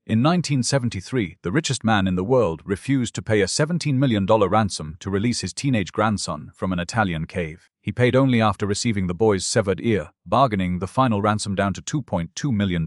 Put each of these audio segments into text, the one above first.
In 1973, the richest man in the world refused to pay a $17 million ransom to release his teenage grandson from an Italian cave. He paid only after receiving the boy's severed ear, bargaining the final ransom down to $2.2 million.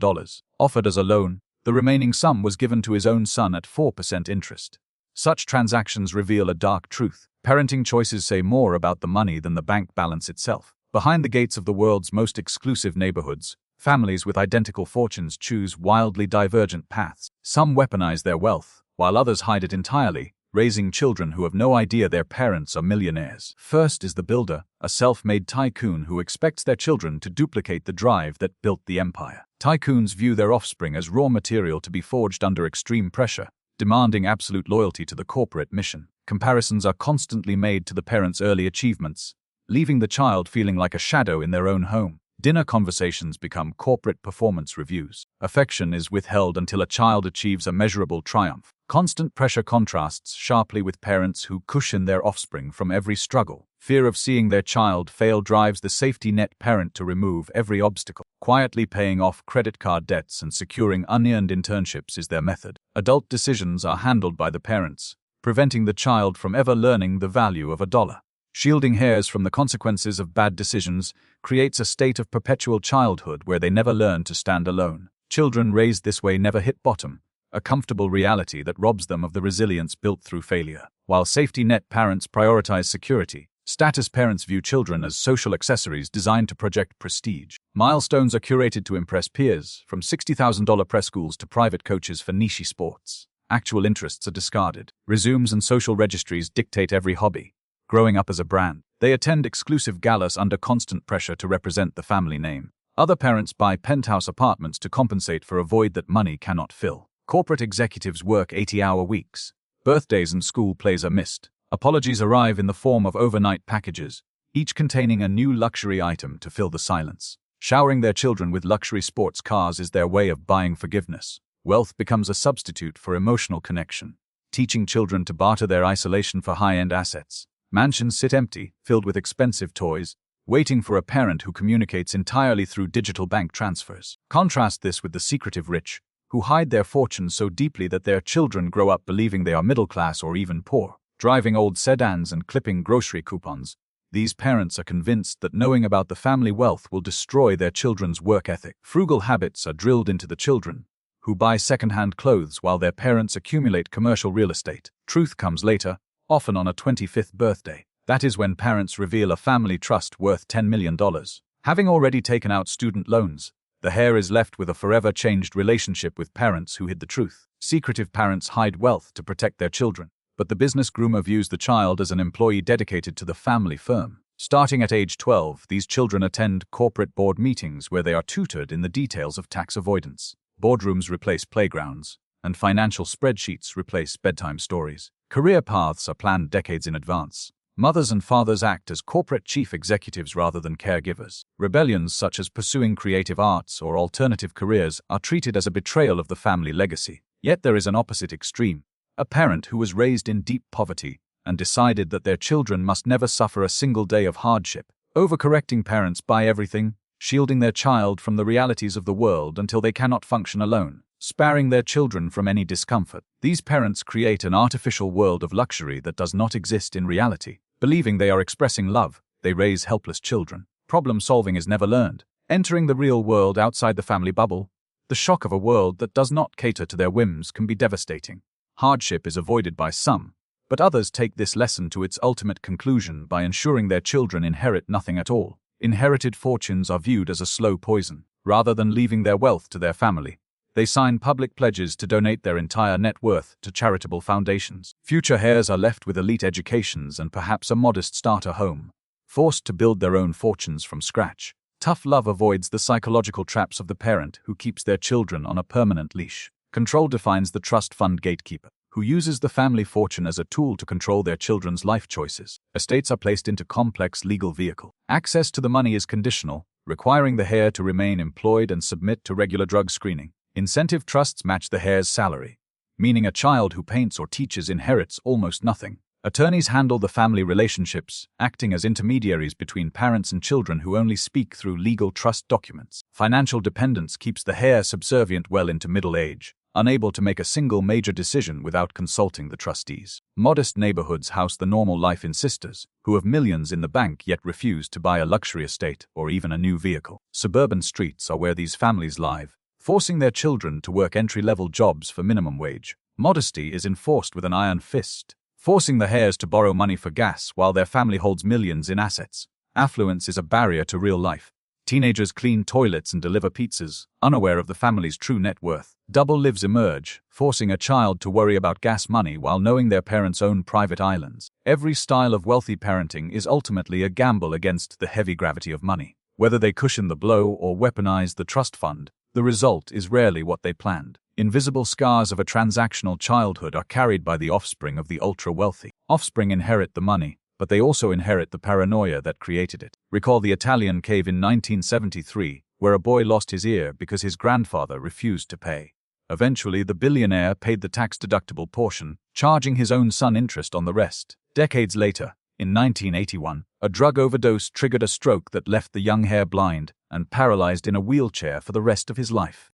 Offered as a loan, the remaining sum was given to his own son at 4% interest. Such transactions reveal a dark truth. Parenting choices say more about the money than the bank balance itself. Behind the gates of the world's most exclusive neighborhoods, families with identical fortunes choose wildly divergent paths. Some weaponize their wealth, while others hide it entirely, raising children who have no idea their parents are millionaires. First is the builder, a self-made tycoon who expects their children to duplicate the drive that built the empire. Tycoons view their offspring as raw material to be forged under extreme pressure, demanding absolute loyalty to the corporate mission. Comparisons are constantly made to the parents' early achievements, leaving the child feeling like a shadow in their own home. Dinner conversations become corporate performance reviews. Affection is withheld until a child achieves a measurable triumph. Constant pressure contrasts sharply with parents who cushion their offspring from every struggle. Fear of seeing their child fail drives the safety net parent to remove every obstacle. Quietly paying off credit card debts and securing unearned internships is their method. Adult decisions are handled by the parents, preventing the child from ever learning the value of a dollar. Shielding heirs from the consequences of bad decisions creates a state of perpetual childhood where they never learn to stand alone. Children raised this way never hit bottom, a comfortable reality that robs them of the resilience built through failure. While safety net parents prioritize security, status parents view children as social accessories designed to project prestige. Milestones are curated to impress peers, from $60,000 preschools to private coaches for niche sports. Actual interests are discarded. Resumes and social registries dictate every hobby. Growing up as a brand, they attend exclusive galas under constant pressure to represent the family name. Other parents buy penthouse apartments to compensate for a void that money cannot fill. Corporate executives work 80-hour weeks. Birthdays and school plays are missed. Apologies arrive in the form of overnight packages, each containing a new luxury item to fill the silence. Showering their children with luxury sports cars is their way of buying forgiveness. Wealth becomes a substitute for emotional connection, teaching children to barter their isolation for high-end assets. Mansions sit empty, filled with expensive toys, waiting for a parent who communicates entirely through digital bank transfers. Contrast this with the secretive rich, who hide their fortunes so deeply that their children grow up believing they are middle class or even poor. Driving old sedans and clipping grocery coupons, these parents are convinced that knowing about the family wealth will destroy their children's work ethic. Frugal habits are drilled into the children, who buy second-hand clothes while their parents accumulate commercial real estate. Truth comes later, often on a 25th birthday. That is when parents reveal a family trust worth $10 million. Having already taken out student loans, the heir is left with a forever changed relationship with parents who hid the truth. Secretive parents hide wealth to protect their children, but the business groomer views the child as an employee dedicated to the family firm. Starting at age 12, these children attend corporate board meetings where they are tutored in the details of tax avoidance. Boardrooms replace playgrounds, and financial spreadsheets replace bedtime stories. Career paths are planned decades in advance. Mothers and fathers act as corporate chief executives rather than caregivers. Rebellions such as pursuing creative arts or alternative careers are treated as a betrayal of the family legacy. Yet there is an opposite extreme. A parent who was raised in deep poverty and decided that their children must never suffer a single day of hardship. Overcorrecting parents buy everything, shielding their child from the realities of the world until they cannot function alone, sparing their children from any discomfort. These parents create an artificial world of luxury that does not exist in reality. Believing they are expressing love, they raise helpless children. Problem solving is never learned. Entering the real world outside the family bubble, the shock of a world that does not cater to their whims can be devastating. Hardship is avoided by some, but others take this lesson to its ultimate conclusion by ensuring their children inherit nothing at all. Inherited fortunes are viewed as a slow poison. Rather than leaving their wealth to their family, they sign public pledges to donate their entire net worth to charitable foundations. Future heirs are left with elite educations and perhaps a modest starter home, forced to build their own fortunes from scratch. Tough love avoids the psychological traps of the parent who keeps their children on a permanent leash. Control defines the trust fund gatekeeper, who uses the family fortune as a tool to control their children's life choices. Estates are placed into complex legal vehicle. Access to the money is conditional, requiring the heir to remain employed and submit to regular drug screening. Incentive trusts match the heir's salary, meaning a child who paints or teaches inherits almost nothing. Attorneys handle the family relationships, acting as intermediaries between parents and children who only speak through legal trust documents. Financial dependence keeps the heir subservient well into middle age. unable to make a single major decision without consulting the trustees. Modest neighborhoods house the normal life insisters, who have millions in the bank yet refuse to buy a luxury estate or even a new vehicle. Suburban streets are where these families live, forcing their children to work entry-level jobs for minimum wage. Modesty is enforced with an iron fist, forcing the heirs to borrow money for gas while their family holds millions in assets. Affluence is a barrier to real life. Teenagers clean toilets and deliver pizzas, unaware of the family's true net worth. Double lives emerge, forcing a child to worry about gas money while knowing their parents own private islands. Every style of wealthy parenting is ultimately a gamble against the heavy gravity of money. Whether they cushion the blow or weaponize the trust fund, the result is rarely what they planned. Invisible scars of a transactional childhood are carried by the offspring of the ultra-wealthy. Offspring inherit the money, but they also inherit the paranoia that created it. Recall the Italian cave in 1973, where a boy lost his ear because his grandfather refused to pay. Eventually, the billionaire paid the tax-deductible portion, charging his own son interest on the rest. Decades later, in 1981, a drug overdose triggered a stroke that left the young heir blind and paralyzed in a wheelchair for the rest of his life.